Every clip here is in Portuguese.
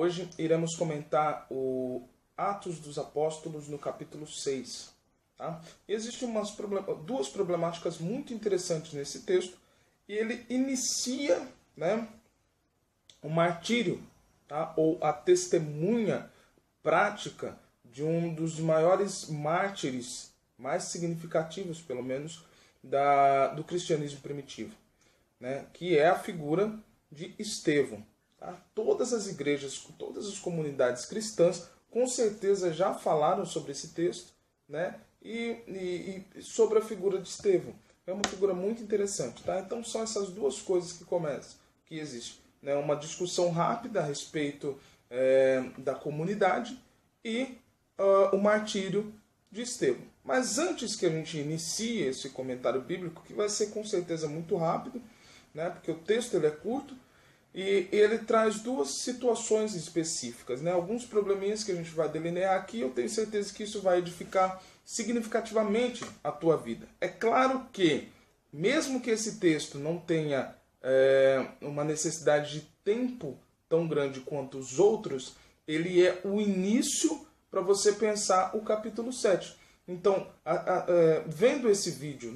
Hoje iremos comentar o Atos dos Apóstolos no capítulo 6. Tá? E existem duas problemáticas muito interessantes nesse texto. E ele inicia, o martírio, tá? Ou a testemunha prática de um dos maiores mártires, mais significativos pelo menos, do cristianismo primitivo, que é a figura de Estevão. Tá? Todas as igrejas, todas as comunidades cristãs, com certeza já falaram sobre esse texto, e sobre a figura de Estevão. É uma figura muito interessante. Tá? Então são essas duas coisas que existem. Uma discussão rápida a respeito da comunidade e o martírio de Estevão. Mas antes que a gente inicie esse comentário bíblico, que vai ser com certeza muito rápido, porque o texto ele é curto, e ele traz duas situações específicas, alguns probleminhas que a gente vai delinear aqui. Eu tenho certeza que isso vai edificar significativamente a tua vida. É claro que, mesmo que esse texto não tenha uma necessidade de tempo tão grande quanto os outros, ele é o início para você pensar o capítulo 7. Então, vendo esse vídeo,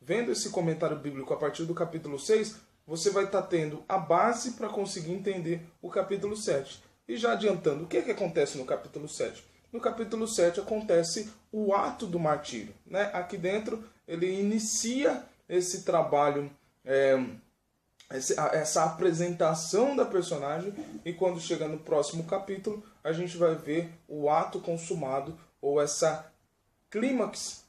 vendo esse comentário bíblico a partir do capítulo 6, você vai estar tendo a base para conseguir entender o capítulo 7. E já adiantando, o que acontece no capítulo 7? No capítulo 7 acontece o ato do martírio. Aqui dentro ele inicia esse trabalho, essa apresentação da personagem, e quando chega no próximo capítulo, a gente vai ver o ato consumado, ou essa clímax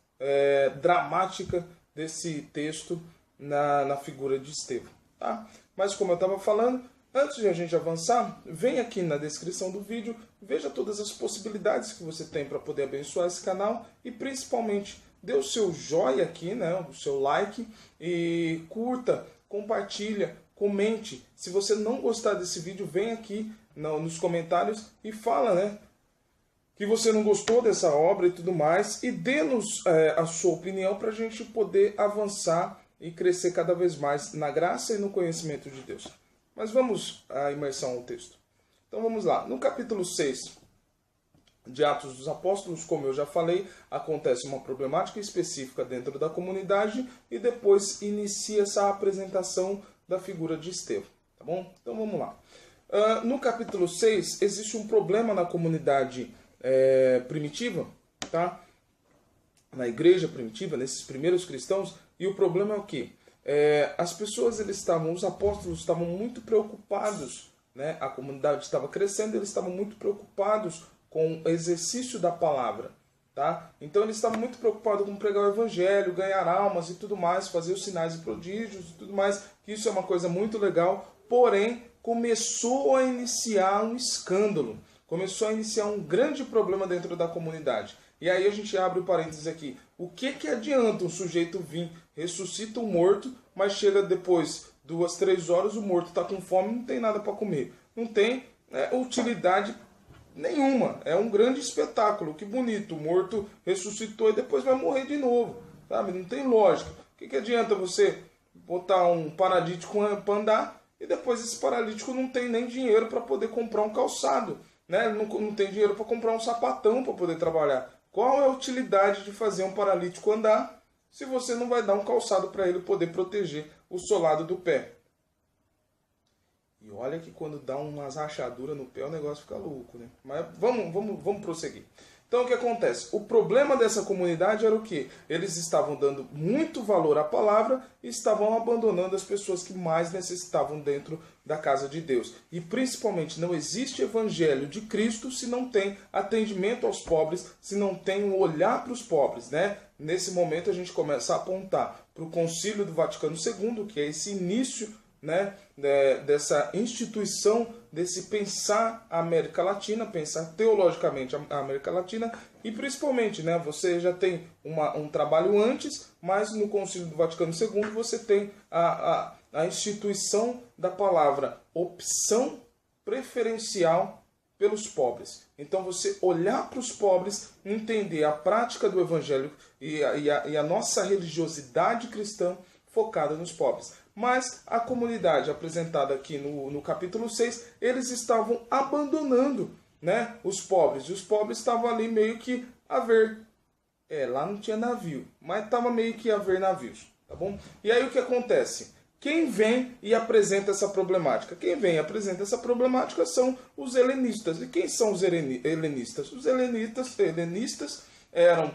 dramática desse texto na figura de Estevão. Tá? Mas como eu estava falando, antes de a gente avançar, vem aqui na descrição do vídeo, veja todas as possibilidades que você tem para poder abençoar esse canal, e principalmente dê o seu joinha aqui, o seu like, e curta, compartilha, comente. Se você não gostar desse vídeo, vem aqui nos comentários e fala que você não gostou dessa obra e tudo mais, e dê-nos a sua opinião para a gente poder avançar e crescer cada vez mais na graça e no conhecimento de Deus. Mas vamos à imersão ao texto. Então vamos lá. No capítulo 6 de Atos dos Apóstolos, como eu já falei, acontece uma problemática específica dentro da comunidade e depois inicia essa apresentação da figura de Estevão. Tá bom? Então vamos lá. No capítulo 6 existe um problema na comunidade primitiva, tá? Na igreja primitiva, nesses primeiros cristãos. E o problema é o quê? As pessoas, os apóstolos estavam muito preocupados, a comunidade estava crescendo, eles estavam muito preocupados com o exercício da palavra. Tá? Então eles estavam muito preocupados com pregar o evangelho, ganhar almas e tudo mais, fazer os sinais e prodígios e tudo mais, que isso é uma coisa muito legal, porém começou a iniciar um escândalo, começou a iniciar um grande problema dentro da comunidade. E aí a gente abre o parênteses aqui. O que adianta um sujeito vir, ressuscita um morto, mas chega depois, 2, 3 horas, o morto está com fome e não tem nada para comer. Não tem utilidade nenhuma. É um grande espetáculo. Que bonito. O morto ressuscitou e depois vai morrer de novo. Sabe? Não tem lógica. O que adianta você botar um paralítico para andar e depois esse paralítico não tem nem dinheiro para poder comprar um calçado? Não tem dinheiro para comprar um sapatão para poder trabalhar. Qual é a utilidade de fazer um paralítico andar se você não vai dar um calçado para ele poder proteger o solado do pé? E olha que quando dá umas rachaduras no pé o negócio fica louco, Mas vamos prosseguir. Então o que acontece? O problema dessa comunidade era o quê? Eles estavam dando muito valor à palavra e estavam abandonando as pessoas que mais necessitavam dentro da casa de Deus. E principalmente não existe evangelho de Cristo se não tem atendimento aos pobres, se não tem um olhar para os pobres. Nesse momento a gente começa a apontar para o Concílio do Vaticano II, que é esse início dessa instituição, desse pensar a América Latina, pensar teologicamente a América Latina, e principalmente, você já tem um trabalho antes, mas no Concílio do Vaticano II você tem a instituição da palavra opção preferencial pelos pobres. Então você olhar para os pobres, entender a prática do Evangelho e a nossa religiosidade cristã focada nos pobres. Mas a comunidade apresentada aqui no capítulo 6, eles estavam abandonando, né, os pobres. E os pobres estavam ali meio que a ver. Lá não tinha navio, mas estava meio que a ver navios, tá bom? E aí o que acontece? Quem vem e apresenta essa problemática? Quem vem e apresenta essa problemática são os helenistas. E quem são os helenistas? Os helenistas eram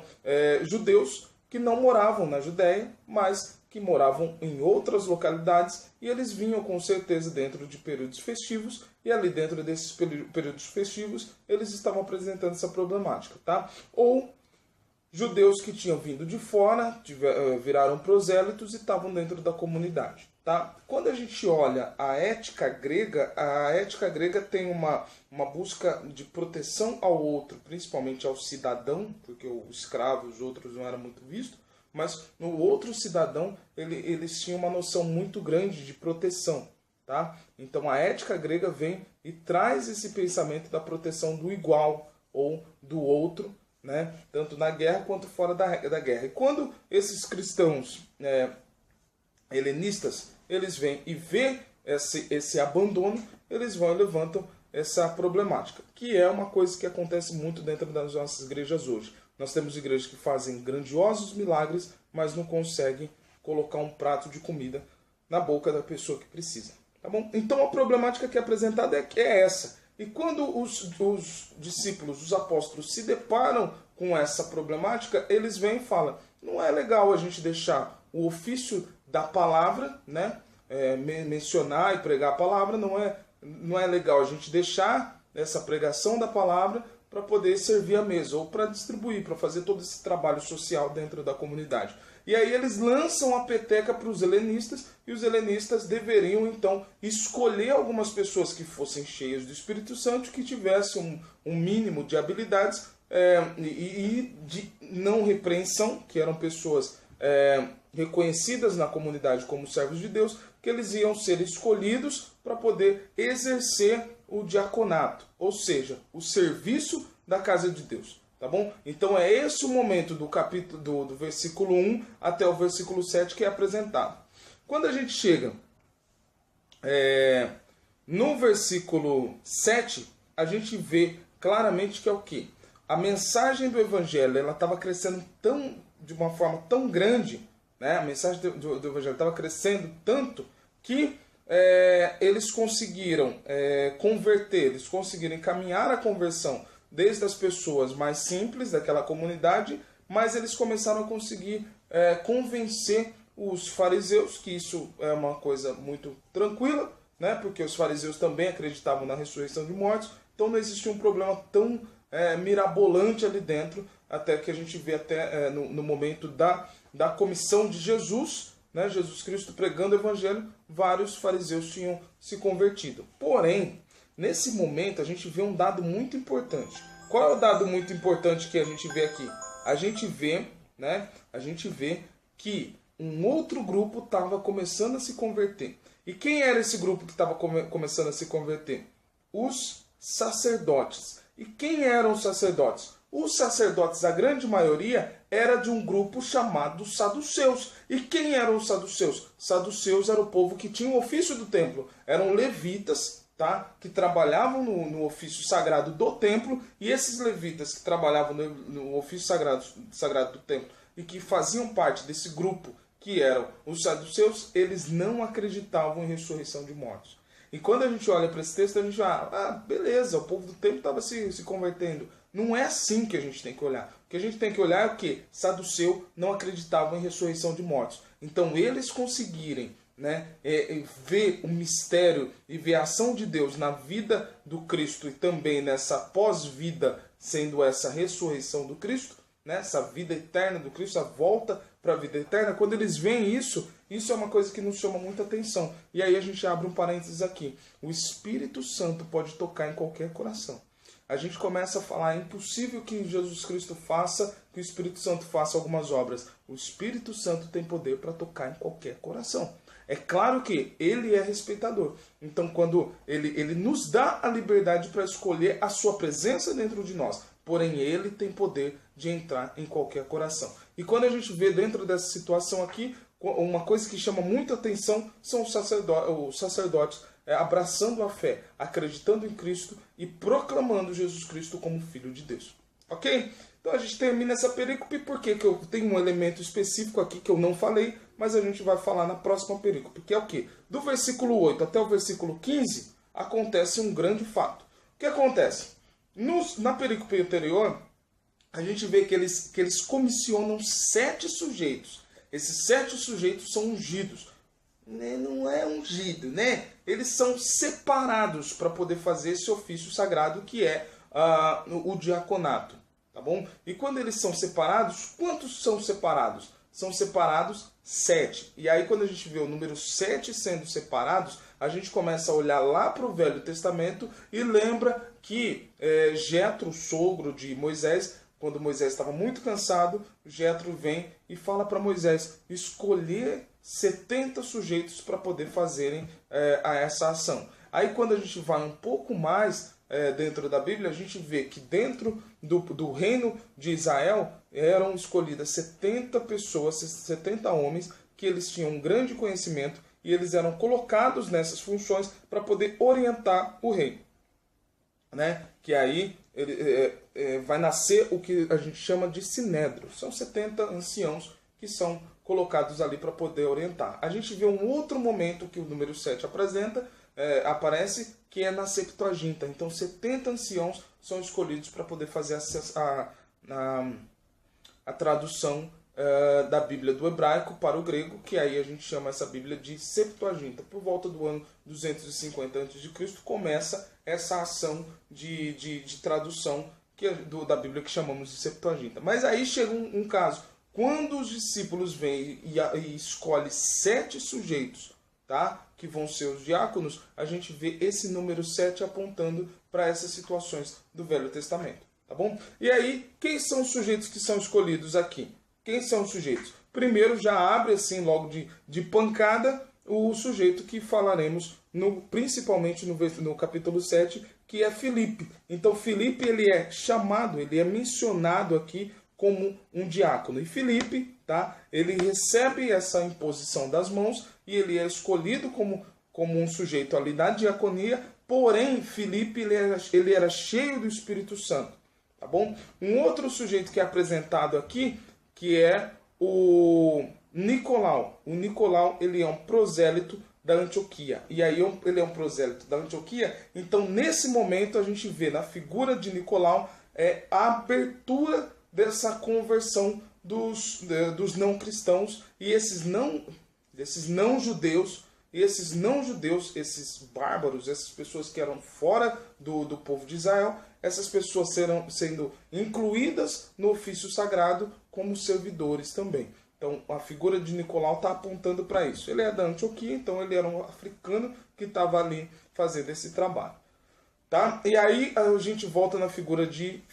judeus que não moravam na Judéia, mas que moravam em outras localidades, e eles vinham com certeza dentro de períodos festivos, e ali dentro desses períodos festivos eles estavam apresentando essa problemática, tá? Ou judeus que tinham vindo de fora, viraram prosélitos e estavam dentro da comunidade, tá? Quando a gente olha a ética grega tem uma busca de proteção ao outro, principalmente ao cidadão, porque o escravo, os outros não eram muito vistos, mas no outro cidadão eles tinham uma noção muito grande de proteção, tá? Então a ética grega vem e traz esse pensamento da proteção do igual ou do outro, né? Tanto na guerra quanto fora da guerra. E quando esses cristãos helenistas eles vêm e vê esse abandono, eles vão e levantam essa problemática, que é uma coisa que acontece muito dentro das nossas igrejas hoje. Nós temos igrejas que fazem grandiosos milagres, mas não conseguem colocar um prato de comida na boca da pessoa que precisa. Tá bom? Então a problemática que é apresentada é essa. E quando os discípulos, os apóstolos, se deparam com essa problemática, eles vêm e falam: não é legal a gente deixar o ofício da palavra, né? Mencionar e pregar a palavra, não é legal a gente deixar essa pregação da palavra para poder servir a mesa, ou para distribuir, para fazer todo esse trabalho social dentro da comunidade. E aí eles lançam a peteca para os helenistas, e os helenistas deveriam então escolher algumas pessoas que fossem cheias do Espírito Santo, que tivessem um mínimo de habilidades e de não repreensão, que eram pessoas reconhecidas na comunidade como servos de Deus, que eles iam ser escolhidos para poder exercer o diaconato, ou seja, o serviço da casa de Deus, tá bom? Então é esse o momento do capítulo do versículo 1 até o versículo 7 que é apresentado. Quando a gente chega no versículo 7, a gente vê claramente que é o quê? A mensagem do evangelho, ela estava crescendo de uma forma tão grande, né? A mensagem do evangelho estava crescendo tanto que eles conseguiram converter, eles conseguiram encaminhar a conversão desde as pessoas mais simples daquela comunidade, mas eles começaram a conseguir convencer os fariseus, que isso é uma coisa muito tranquila, né? Porque os fariseus também acreditavam na ressurreição de mortos, então não existia um problema tão mirabolante ali dentro, até que a gente vê até no momento da comissão de Jesus, né, Jesus Cristo pregando o evangelho, vários fariseus tinham se convertido. Porém, nesse momento a gente vê um dado muito importante. Qual é o dado muito importante que a gente vê aqui? A gente vê que um outro grupo estava começando a se converter. E quem era esse grupo que estava começando a se converter? Os sacerdotes. E quem eram os sacerdotes? Os sacerdotes, a grande maioria, era de um grupo chamado saduceus. E quem eram os saduceus? Saduceus era o povo que tinha o ofício do templo. Eram levitas, tá? Que trabalhavam no ofício sagrado do templo. E esses levitas que trabalhavam no ofício sagrado do templo e que faziam parte desse grupo, que eram os saduceus, eles não acreditavam em ressurreição de mortos. E quando a gente olha para esse texto, a gente beleza, o povo do templo estava se convertendo. Não é assim que a gente tem que olhar. O que a gente tem que olhar é o quê? Saduceu não acreditavam em ressurreição de mortos. Então eles conseguirem, né, ver o mistério e ver a ação de Deus na vida do Cristo e também nessa pós-vida, sendo essa ressurreição do Cristo, né, essa vida eterna do Cristo, a volta para a vida eterna, quando eles veem isso é uma coisa que nos chama muita atenção. E aí a gente abre um parênteses aqui. O Espírito Santo pode tocar em qualquer coração. A gente começa a falar, é impossível que Jesus Cristo faça, que o Espírito Santo faça algumas obras. O Espírito Santo tem poder para tocar em qualquer coração. É claro que ele é respeitador. Então, quando ele nos dá a liberdade para escolher a sua presença dentro de nós, porém ele tem poder de entrar em qualquer coração. E quando a gente vê dentro dessa situação aqui, uma coisa que chama muita atenção são os sacerdotes abraçando a fé, acreditando em Cristo e proclamando Jesus Cristo como Filho de Deus. Ok? Então a gente termina essa perícope porque eu tenho um elemento específico aqui que eu não falei, mas a gente vai falar na próxima perícope, que é o quê? Do versículo 8 até o versículo 15, acontece um grande fato. O que acontece? Na perícope anterior, a gente vê que eles comissionam 7 sujeitos. Esses 7 sujeitos são ungidos. Não é ungido, né? Eles são separados para poder fazer esse ofício sagrado que é o diaconato. Tá bom? E quando eles são separados, quantos são separados? São separados 7. E aí quando a gente vê o número 7 sendo separados, a gente começa a olhar lá para o Velho Testamento e lembra que Jetro, o sogro de Moisés, quando Moisés estava muito cansado, Jetro vem e fala para Moisés escolher 70 sujeitos para poder fazerem essa ação. Aí quando a gente vai um pouco mais dentro da Bíblia, a gente vê que dentro do reino de Israel eram escolhidas 70 pessoas, 70 homens, que eles tinham um grande conhecimento e eles eram colocados nessas funções para poder orientar o reino. Né? Que aí vai nascer o que a gente chama de sinédrio. São 70 anciãos que são colocados ali para poder orientar. A gente vê um outro momento que o número 7 aparece, que é na Septuaginta. Então 70 anciãos são escolhidos para poder fazer a tradução da Bíblia do hebraico para o grego, que aí a gente chama essa Bíblia de Septuaginta. Por volta do ano 250 a.C. começa essa ação de tradução da Bíblia que chamamos de Septuaginta. Mas aí chega um caso, quando os discípulos vêm e escolhem 7 sujeitos, tá? Que vão ser os diáconos, a gente vê esse número 7 apontando para essas situações do Velho Testamento. Tá bom? E aí, quem são os sujeitos que são escolhidos aqui? Quem são os sujeitos? Primeiro já abre assim logo de pancada o sujeito que falaremos principalmente no capítulo 7, que é Filipe. Então Filipe ele é chamado, ele é mencionado aqui como um diácono. E Filipe, tá? Ele recebe essa imposição das mãos e ele é escolhido como um sujeito ali da diaconia, porém Filipe ele era cheio do Espírito Santo. Tá bom? Um outro sujeito que é apresentado aqui, que é o Nicolau. O Nicolau ele é um prosélito da Antioquia. E aí ele é um prosélito da Antioquia. Então nesse momento a gente vê na figura de Nicolau a abertura dessa conversão dos não cristãos e esses não judeus, esses bárbaros, essas pessoas que eram fora do povo de Israel, essas pessoas serão sendo incluídas no ofício sagrado como servidores também. Então a figura de Nicolau está apontando para isso. Ele é da Antioquia, então ele era um africano que estava ali fazendo esse trabalho. Tá? E aí a gente volta na figura de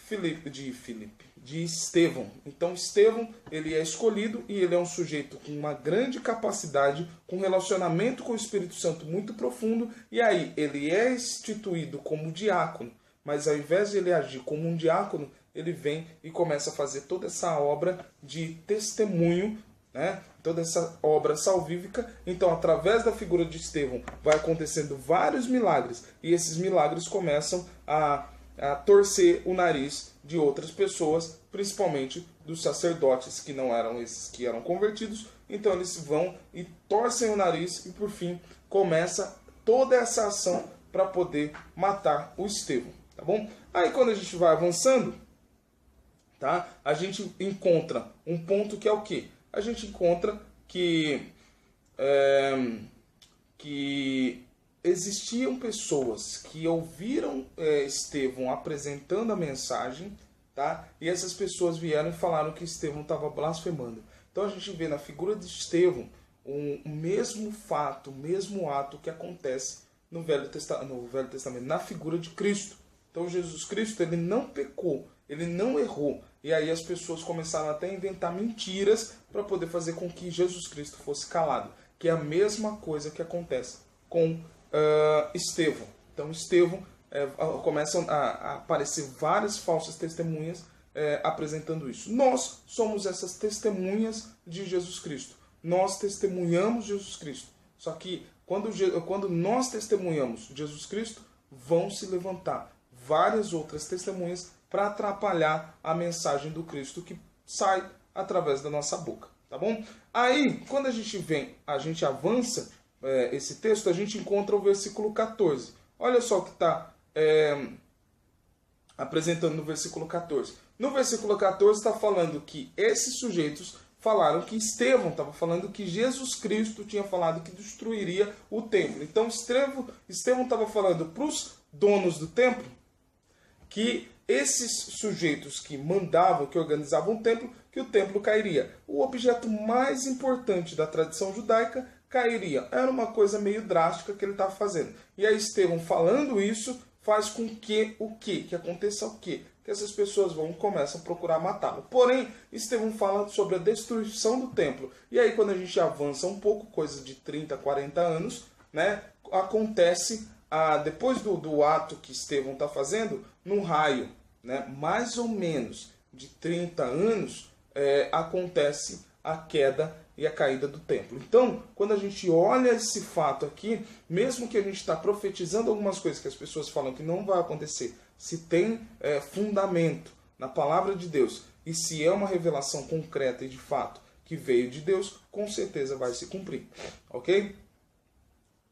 Estevão. Então Estevão ele é escolhido e ele é um sujeito com uma grande capacidade, com um relacionamento com o Espírito Santo muito profundo, e aí ele é instituído como diácono, mas ao invés de ele agir como um diácono, ele vem e começa a fazer toda essa obra de testemunho, né? Toda essa obra salvífica. Então, através da figura de Estevão, vai acontecendo vários milagres, e esses milagres começam a torcer o nariz de outras pessoas, principalmente dos sacerdotes, que não eram esses que eram convertidos. Então eles vão e torcem o nariz, e por fim começa toda essa ação para poder matar o Estevão. Tá bom? Aí quando a gente vai avançando, tá? A gente encontra um ponto que é o quê? A gente encontra que existiam pessoas que ouviram Estevão apresentando a mensagem, tá? E essas pessoas vieram e falaram que Estevão estava blasfemando. Então a gente vê na figura de Estevão o mesmo fato, o mesmo ato que acontece no Velho Testamento, na figura de Cristo. Então Jesus Cristo ele não pecou, ele não errou. E aí as pessoas começaram até a inventar mentiras para poder fazer com que Jesus Cristo fosse calado. Que é a mesma coisa que acontece com Estevão. Então Estevão começam a aparecer várias falsas testemunhas apresentando isso. Nós somos essas testemunhas de Jesus Cristo. Nós testemunhamos Jesus Cristo. Só que quando nós testemunhamos Jesus Cristo, vão se levantar várias outras testemunhas para atrapalhar a mensagem do Cristo que sai através da nossa boca, tá bom? Aí, quando a gente avança esse texto, a gente encontra o versículo 14. Olha só o que está apresentando no versículo 14. No versículo 14 está falando que esses sujeitos falaram que Estevão estava falando que Jesus Cristo tinha falado que destruiria o templo. Então Estevão estava falando para os donos do templo que esses sujeitos que mandavam, que organizavam o templo, que o templo cairia. O objeto mais importante da tradição judaica cairia. Era uma coisa meio drástica que ele estava fazendo. E aí Estevão falando isso faz com que aconteça o quê? Que essas pessoas começam a procurar matá-lo. Porém, Estevão fala sobre a destruição do templo. E aí, quando a gente avança um pouco, coisa de 30, 40 anos, né, acontece, depois do ato que Estevão está fazendo, num raio, né, mais ou menos de 30 anos, acontece a queda e a caída do templo. Então, quando a gente olha esse fato aqui, mesmo que a gente está profetizando algumas coisas que as pessoas falam que não vai acontecer, se tem fundamento na palavra de Deus e se é uma revelação concreta e de fato que veio de Deus, com certeza vai se cumprir, ok?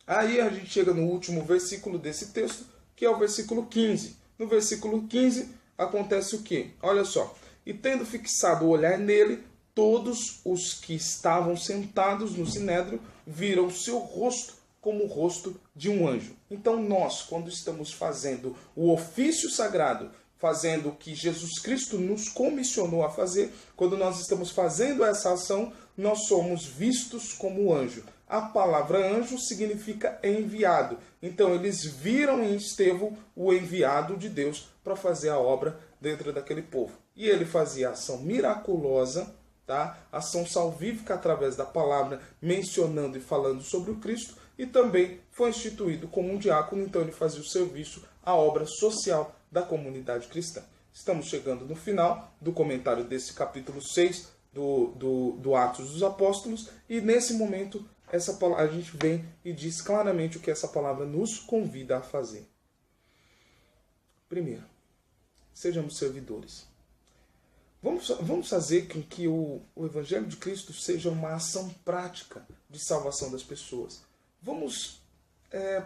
Aí a gente chega no último versículo desse texto, que é o versículo 15. No versículo 15 acontece o quê? Olha só. E tendo fixado o olhar nele, todos os que estavam sentados no sinédrio viram o seu rosto como o rosto de um anjo. Então nós, quando estamos fazendo o ofício sagrado, fazendo o que Jesus Cristo nos comissionou a fazer, quando nós estamos fazendo essa ação, nós somos vistos como anjo. A palavra anjo significa enviado. Então eles viram em Estevão o enviado de Deus para fazer a obra dentro daquele povo. E ele fazia ação miraculosa, tá? Ação salvífica através da palavra, mencionando e falando sobre o Cristo, e também foi instituído como um diácono, então ele fazia o serviço, a obra social da comunidade cristã. Estamos chegando no final do comentário desse capítulo 6 do Atos dos Apóstolos, e nesse momento a gente vem e diz claramente o que essa palavra nos convida a fazer. Primeiro, sejamos servidores. Vamos fazer com que o Evangelho de Cristo seja uma ação prática de salvação das pessoas. Vamos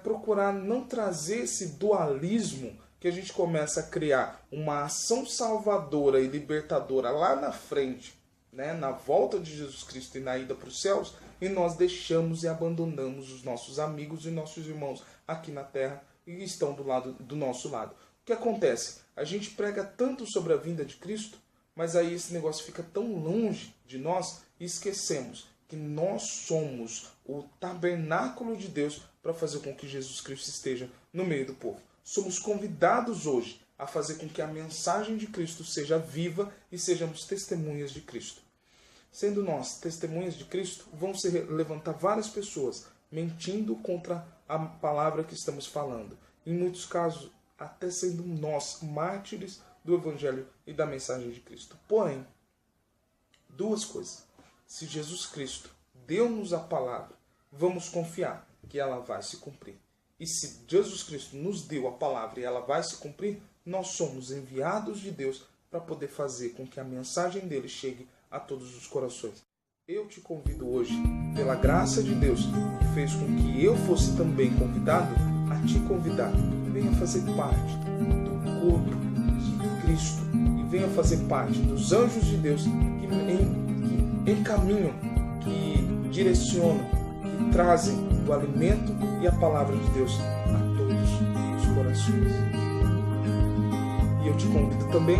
procurar não trazer esse dualismo que a gente começa a criar uma ação salvadora e libertadora lá na frente, né, na volta de Jesus Cristo e na ida para os céus, e nós deixamos e abandonamos os nossos amigos e nossos irmãos aqui na terra e estão do nosso lado. O que acontece? A gente prega tanto sobre a vinda de Cristo, mas aí esse negócio fica tão longe de nós e esquecemos que nós somos o tabernáculo de Deus para fazer com que Jesus Cristo esteja no meio do povo. Somos convidados hoje a fazer com que a mensagem de Cristo seja viva e sejamos testemunhas de Cristo. Sendo nós testemunhas de Cristo, vão se levantar várias pessoas mentindo contra a palavra que estamos falando. Em muitos casos, até sendo nós mártires do Evangelho e da mensagem de Cristo. Porém, duas coisas. Se Jesus Cristo deu-nos a palavra, vamos confiar que ela vai se cumprir. E se Jesus Cristo nos deu a palavra e ela vai se cumprir, nós somos enviados de Deus para poder fazer com que a mensagem dele chegue a todos os corações. Eu te convido hoje, pela graça de Deus, que fez com que eu fosse também convidado, a te convidar. Venha fazer parte do corpo de Cristo e venha fazer parte dos anjos de Deus que encaminham, que direcionam, que trazem o alimento e a palavra de Deus a todos os corações. E eu te convido também,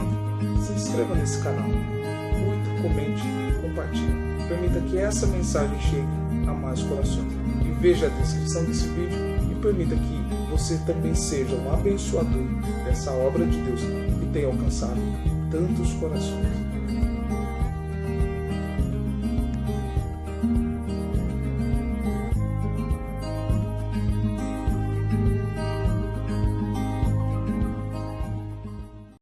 se inscreva nesse canal, curta, comente, compartilhe. Permita que essa mensagem chegue a mais corações. E veja a descrição desse vídeo e permita que você também seja um abençoador dessa obra de Deus que tem alcançado tantos corações.